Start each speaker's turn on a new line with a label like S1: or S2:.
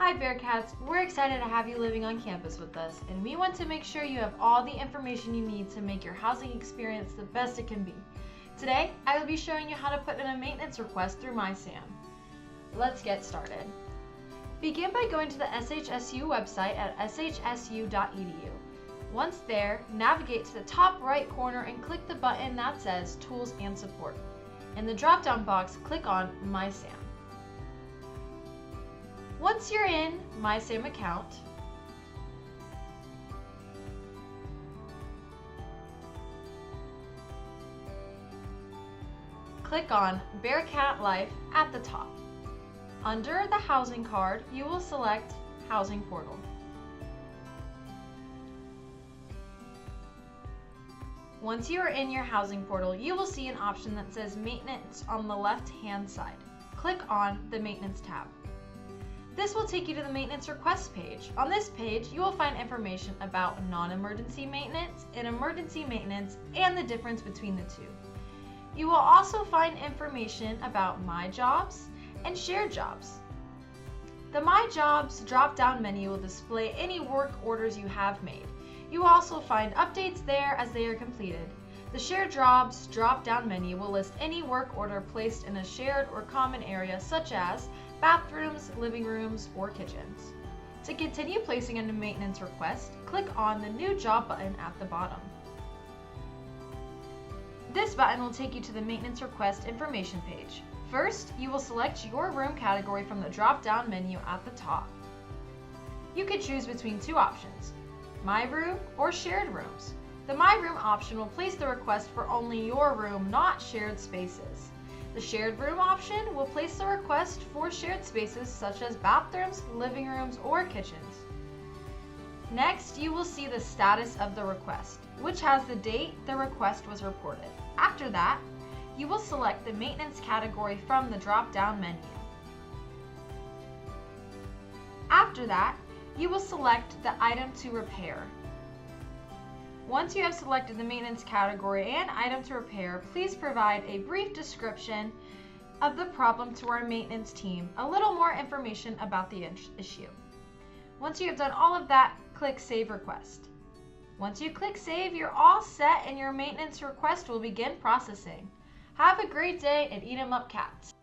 S1: Hi Bearcats, we're excited to have you living on campus with us, and we want to make sure you have all the information you need to make your housing experience the best it can be. Today, I will be showing you how to put in a maintenance request through MySAM. Let's get started. Begin by going to the SHSU website at shsu.edu. Once there, navigate to the top right corner and click the button that says Tools and Support. In the drop-down box, click on MySAM. Once you're in MySAM account, click on Bearcat Life at the top. Under the Housing card, you will select Housing Portal. Once you are in your Housing Portal, you will see an option that says Maintenance on the left-hand side. Click on the Maintenance tab. This will take you to the maintenance request page. On this page, you will find information about non-emergency maintenance and emergency maintenance and the difference between the two. You will also find information about My Jobs and Shared Jobs. The My Jobs drop-down menu will display any work orders you have made. You will also find updates there as they are completed. The Shared Jobs drop-down menu will list any work order placed in a shared or common area such as bathrooms, living rooms, or kitchens. To continue placing a maintenance request, click on the New Job button at the bottom. This button will take you to the maintenance request information page. First, you will select your room category from the drop-down menu at the top. You can choose between two options, My Room or Shared Rooms. The My Room option will place the request for only your room, not shared spaces. The Shared Room option will place the request for shared spaces such as bathrooms, living rooms, or kitchens. Next, you will see the status of the request, which has the date the request was reported. After that, you will select the maintenance category from the drop-down menu. After that, you will select the item to repair. Once you have selected the maintenance category and item to repair, please provide a brief description of the problem to our maintenance team, a little more information about the issue. Once you have done all of that, click Save Request. Once you click Save, you're all set and your maintenance request will begin processing. Have a great day and eat 'em up, cats!